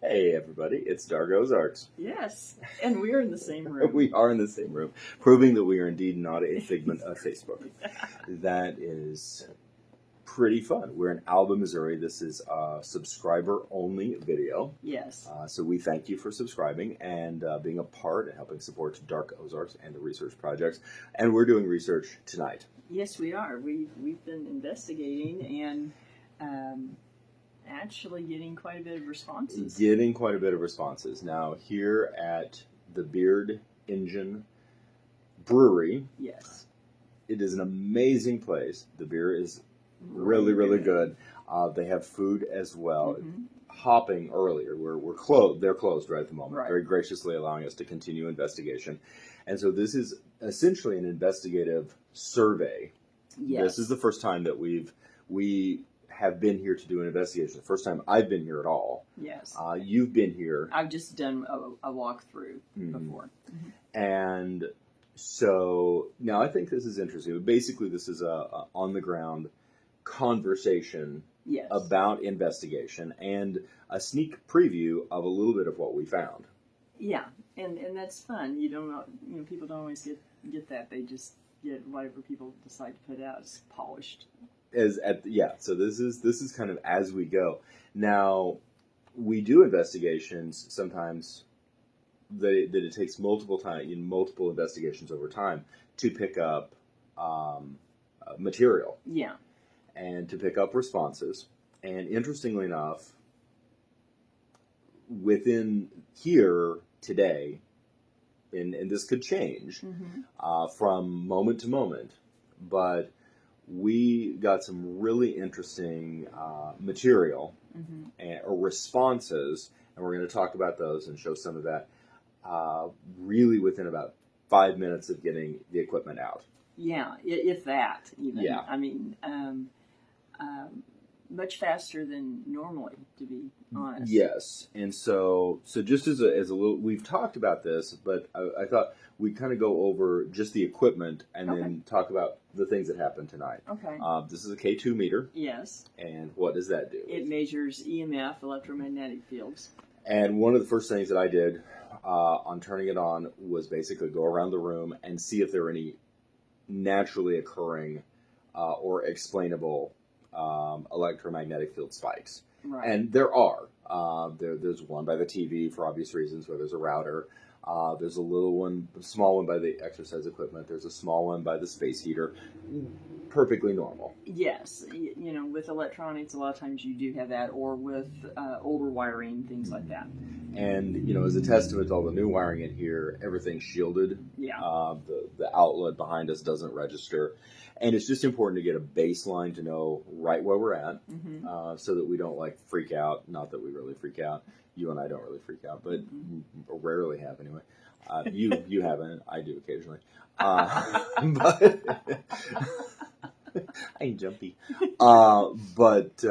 Hey everybody, it's Dark Ozarks. Yes, and we're in the same room. We are in the same room, proving that we are indeed not a figment of Facebook. That is pretty fun. We're in Alba, Missouri. This is a subscriber-only video. Yes. So we thank you for subscribing and being a part and helping support Dark Ozarks and the research projects. And we're doing research tonight. Yes, we are. We've been investigating and actually getting quite a bit of responses. Now, here at the Beard Engine Brewery. Yes. It is an amazing place. The beer is really good. They have food as well. Mm-hmm. Hopping earlier, we're closed. They're closed right at the moment. Right. Very graciously allowing us to continue investigation. And so this is essentially an investigative survey. Yes. This is the first time that we have been here to do an investigation. The first time I've been here at all. Yes. You've been here. I've just done a walkthrough before. Mm-hmm. And so now I think this is interesting. Basically, this is a on-the-ground conversation about investigation and a sneak preview of a little bit of what we found. Yeah, and that's fun. People don't always get that. They just get whatever people decide to put out as polished. So this is kind of as we go. Now, we do investigations sometimes that it takes multiple investigations over time to pick up material. Yeah. And to pick up responses. And interestingly enough, within here today, and this could change from moment to moment, but we got some really interesting material or responses, and we're going to talk about those and show some of that really within about 5 minutes of getting the equipment out. Yeah, if that even. Yeah. I mean, much faster than normally, to be honest. Yes, and so just as a little, we've talked about this, but I thought we'd kind of go over just the equipment and then talk about the things that happened tonight. Okay. This is a K2 meter. Yes. And what does that do? It measures EMF, electromagnetic fields. And one of the first things that I did on turning it on was basically go around the room and see if there were any naturally occurring or explainable electromagnetic field spikes. Right. And there are. There's one by the TV for obvious reasons where there's a router. There's a small one by the exercise equipment. There's a small one by the space heater. Perfectly normal. Yes. With electronics, a lot of times you do have that, or with older wiring, things like that. And, as a testament to all the new wiring in here, everything's shielded. Yeah. The outlet behind us doesn't register. And it's just important to get a baseline to know right where we're at so that we don't, freak out. Not that we really freak out. You and I don't really freak out, but rarely have anyway. You haven't. I do occasionally. But I ain't jumpy. But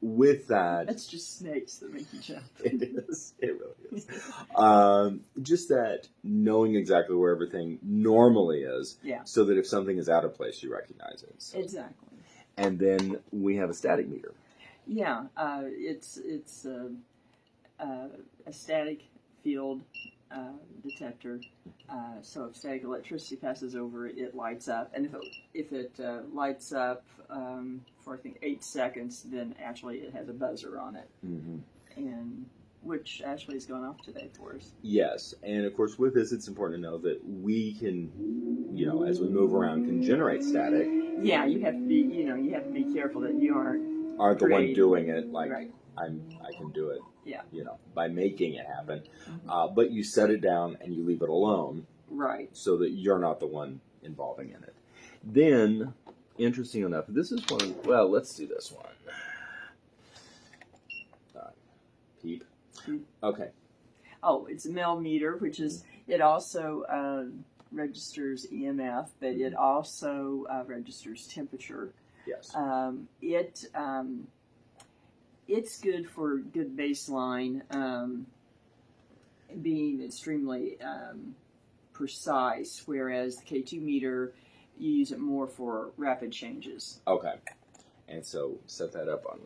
with that... It's just snakes that make you jump. It is. It really is. Just that knowing exactly where everything normally is, so that if something is out of place, you recognize it. So. Exactly. And then we have a static meter. Yeah, it's a static field detector. So if static electricity passes over it, it lights up, and if it lights up for I think 8 seconds, then actually it has a buzzer on it, and which actually has gone off today for us. Yes, and of course with this, it's important to know that we can, as we move around, can generate static. Yeah, you have to be careful that you aren't the one doing it. Right. I can do it. Yeah. By making it happen. But you set it down and you leave it alone. Right. So that you're not the one involving in it. Then, interesting enough, this is one. Well, let's do this one. Peep. Okay. Oh, it's a millimeter, which is, it also registers EMF, but it also registers temperature. Yes. It's good for good baseline, being extremely precise, whereas the K2 meter, you use it more for rapid changes. Okay. And so set that up on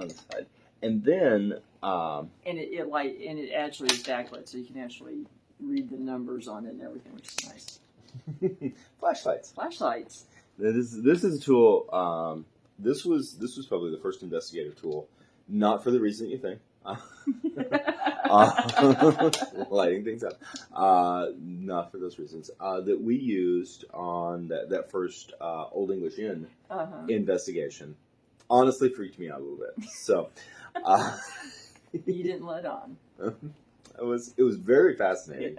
the side. And then And it actually is backlit, so you can actually read the numbers on it and everything, which is nice. Flashlights. This is a tool. This was probably the first investigative tool, not for the reason you think. Lighting things up. Not for those reasons. That we used on that first Old English Inn investigation. Honestly, freaked me out a little bit. So, you didn't let on. It was very fascinating.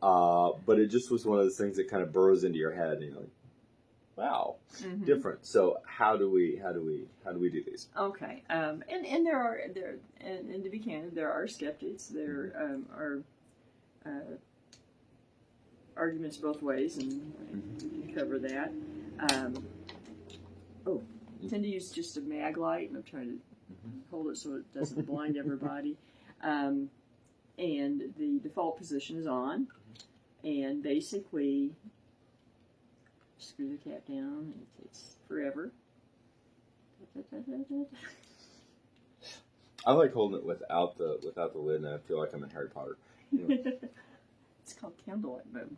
But it just was one of those things that kind of burrows into your head, and you're like, wow, different. So how do we do these? Okay, and to be candid, there are skeptics. There are arguments both ways, and we cover that. I tend to use just a mag light, and I'm trying to hold it so it doesn't blind everybody. And the default position is on, and basically screw the cap down, and it takes forever. I like holding it without the lid, and I feel like I'm in Harry Potter. It's called candlelight mode.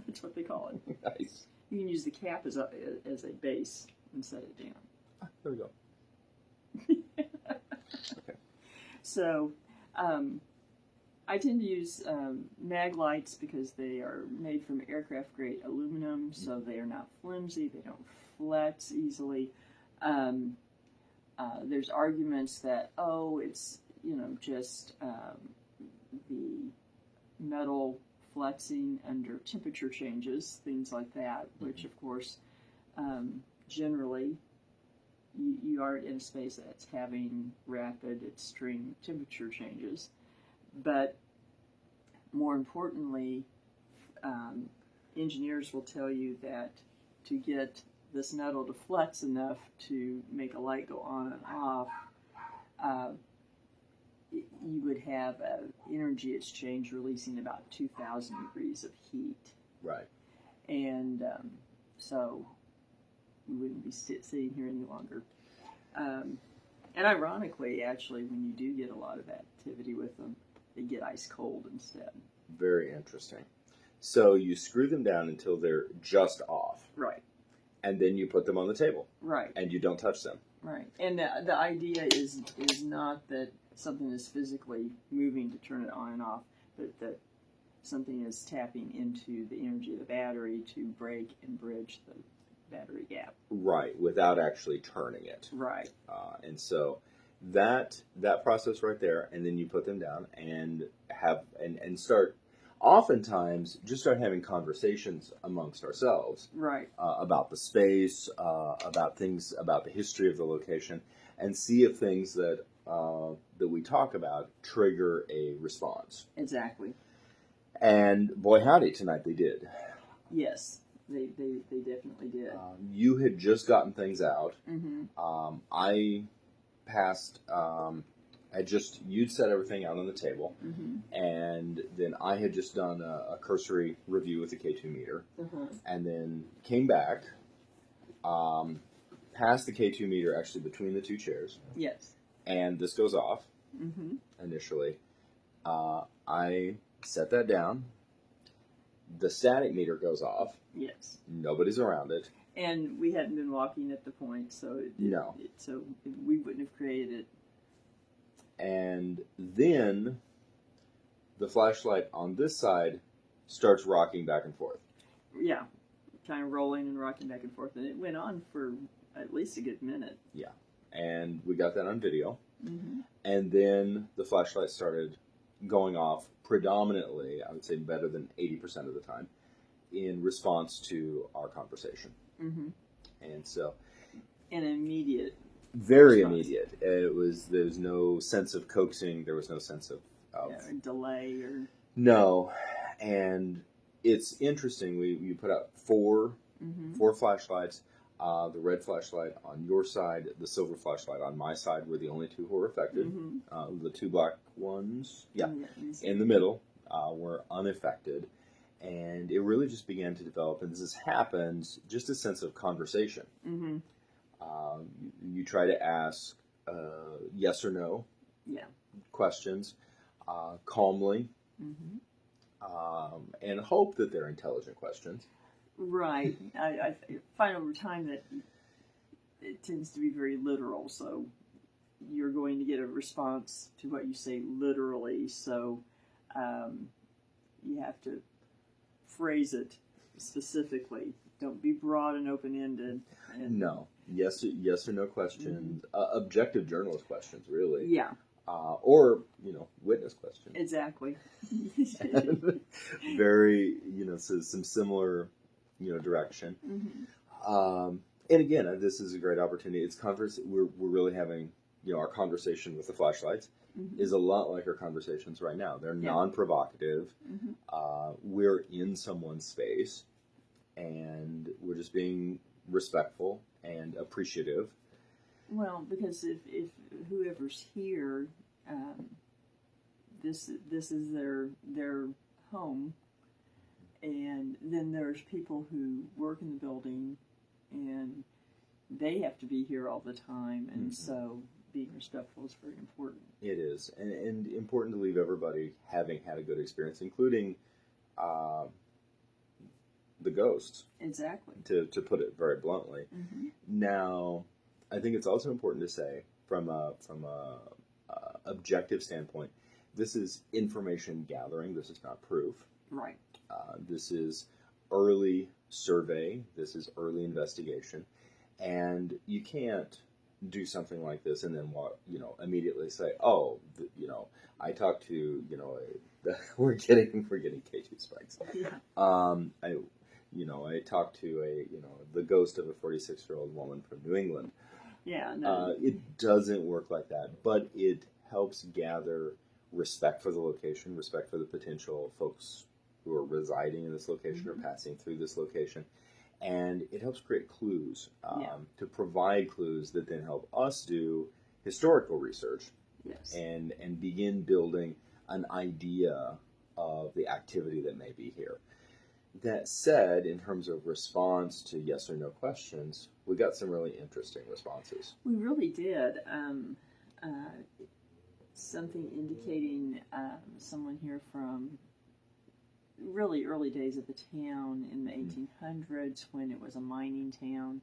That's what they call it. Nice. You can use the cap as a base and set it down. There we go. Okay. So, I tend to use mag lights because they are made from aircraft grade aluminum, so they are not flimsy. They don't flex easily. There's arguments that it's just the metal flexing under temperature changes, things like that. Which of course, generally, you are in a space that's having rapid, extreme temperature changes. But more importantly, engineers will tell you that to get this metal to flex enough to make a light go on and off, you would have an energy exchange releasing about 2,000 degrees of heat. Right. And so we wouldn't be sitting here any longer. And ironically, actually, when you do get a lot of activity with them, they get ice cold instead. Very interesting. So you screw them down until they're just off. Right. And then you put them on the table. Right. And you don't touch them. Right. And the idea is not that something is physically moving to turn it on and off, but that something is tapping into the energy of the battery to break and bridge the battery gap. Right, without actually turning it. Right. And so that process right there, and then you put them down and have and start oftentimes just start having conversations amongst ourselves. Right. About the space, about things, about the history of the location, and see if things that we talk about trigger a response. Exactly. And boy howdy, tonight they did. Yes. They definitely did. You had just gotten things out. Mm-hmm. I passed. You'd set everything out on the table, and then I had just done a cursory review with the K2 meter, and then came back, passed the K2 meter actually between the two chairs. Yes. And this goes off initially. I set that down. The static meter goes off. Yes. Nobody's around it. And we hadn't been walking at the point, so so we wouldn't have created it. And then the flashlight on this side starts rocking back and forth. Yeah, kind of rolling and rocking back and forth, and it went on for at least a good minute. Yeah, and we got that on video. Mm-hmm. And then the flashlight started going off predominantly, I would say better than 80% of the time, in response to our conversation. Mm-hmm. And so... An immediate Very response. Immediate. There was no sense of coaxing. There was no sense of delay or... No. And it's interesting. We put out four flashlights. The red flashlight on your side, the silver flashlight on my side were the only two who were affected. The two black ones, in the middle, were unaffected. And it really just began to develop, and this happens, just a sense of conversation. Mm-hmm. You try to ask yes or no Yeah. questions calmly, and hope that they're intelligent questions. Right. I find over time that it tends to be very literal, so you're going to get a response to what you say literally, so you have to phrase it specifically. Don't be broad and open-ended. No. Yes or no questions. Objective journalist questions, really. Yeah. Or, witness questions. Exactly. Very, so some similar, direction. And again, this is a great opportunity. It's we're really having, our conversation with the flashlights is a lot like our conversations right now. They're non-provocative. We're in someone's space, and we're just being respectful and appreciative. Well, because if whoever's here, this is their home, and then there's people who work in the building, and they have to be here all the time, and so being respectful is very important. It is, and important to leave everybody having had a good experience, including the ghosts. Exactly. To put it very bluntly. Now, I think it's also important to say, from a objective standpoint, this is information gathering. This is not proof. Right. This is early survey. This is early investigation, and you can't do something like this and then immediately say, I talked to we're getting K2 spikes. I talked to the ghost of a 46-year-old woman from New England. Yeah, no. It doesn't work like that, but it helps gather respect for the location, respect for the potential folks who are residing in this location or passing through this location. And it helps create clues, to provide clues that then help us do historical research. Yes. And begin building an idea of the activity that may be here. That said, in terms of response to yes or no questions, we got some really interesting responses. We really did. Something indicating someone here from really early days of the town in the 1800s, when it was a mining town.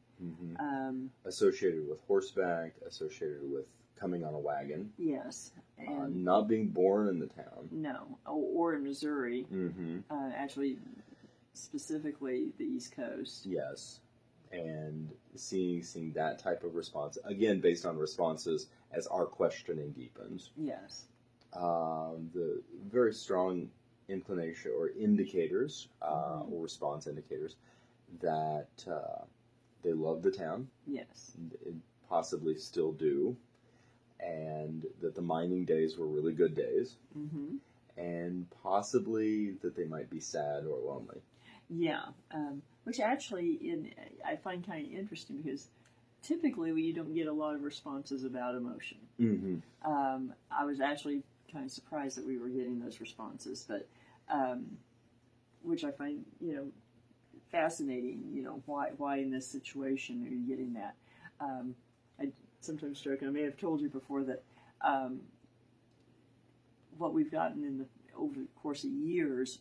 Associated with horseback, associated with coming on a wagon. Yes. And not being born in the town. No. Or in Missouri. Actually, specifically the East Coast. Yes. And seeing that type of response, again, based on responses as our questioning deepens. Yes. The very strong inclination or indicators, or response indicators, that they love the town. Yes. Possibly still do. And that the mining days were really good days. And possibly that they might be sad or lonely. Yeah. Which actually I find kind of interesting, because typically you don't get a lot of responses about emotion. I was actually kind of surprised that we were getting those responses, but which I find fascinating. Why in this situation are you getting that? I sometimes joke, and I may have told you before, that what we've gotten over the course of years,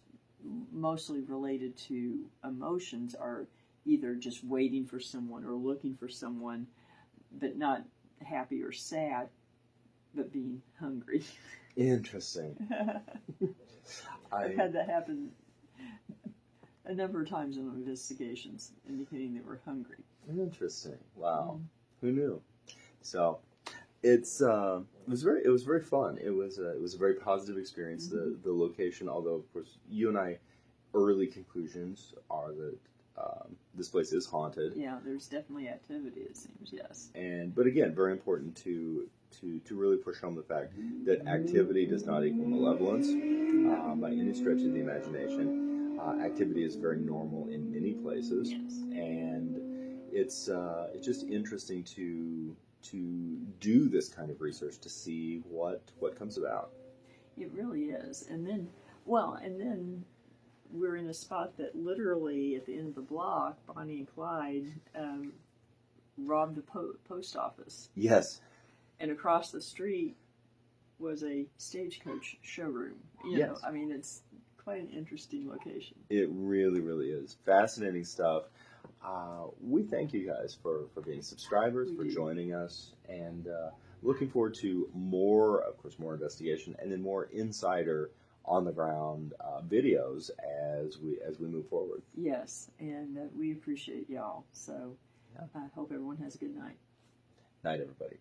mostly related to emotions, are either just waiting for someone or looking for someone, but not happy or sad, but being hungry. Interesting. I've had that happen a number of times in investigations, indicating they were hungry. Interesting. Wow. Who knew? So it was very fun. It was a very positive experience. The location, although of course you and I, early conclusions are that this place is haunted. Yeah, there's definitely activity, it seems. Yes. But again, very important to really push home the fact that activity does not equal malevolence by any stretch of the imagination. Activity is very normal in many places. Yes. And it's just interesting to do this kind of research to see what comes about. It really is. And then we're in a spot that literally at the end of the block, Bonnie and Clyde robbed the post office. Yes. And across the street was a stagecoach showroom. Yes. I mean, it's quite an interesting location. It really, really is. Fascinating stuff. We thank you guys for being subscribers, for joining us, and looking forward to more, of course, more investigation, and then more insider, on-the-ground videos as we move forward. Yes, and we appreciate y'all. So I hope everyone has a good night. Night, everybody.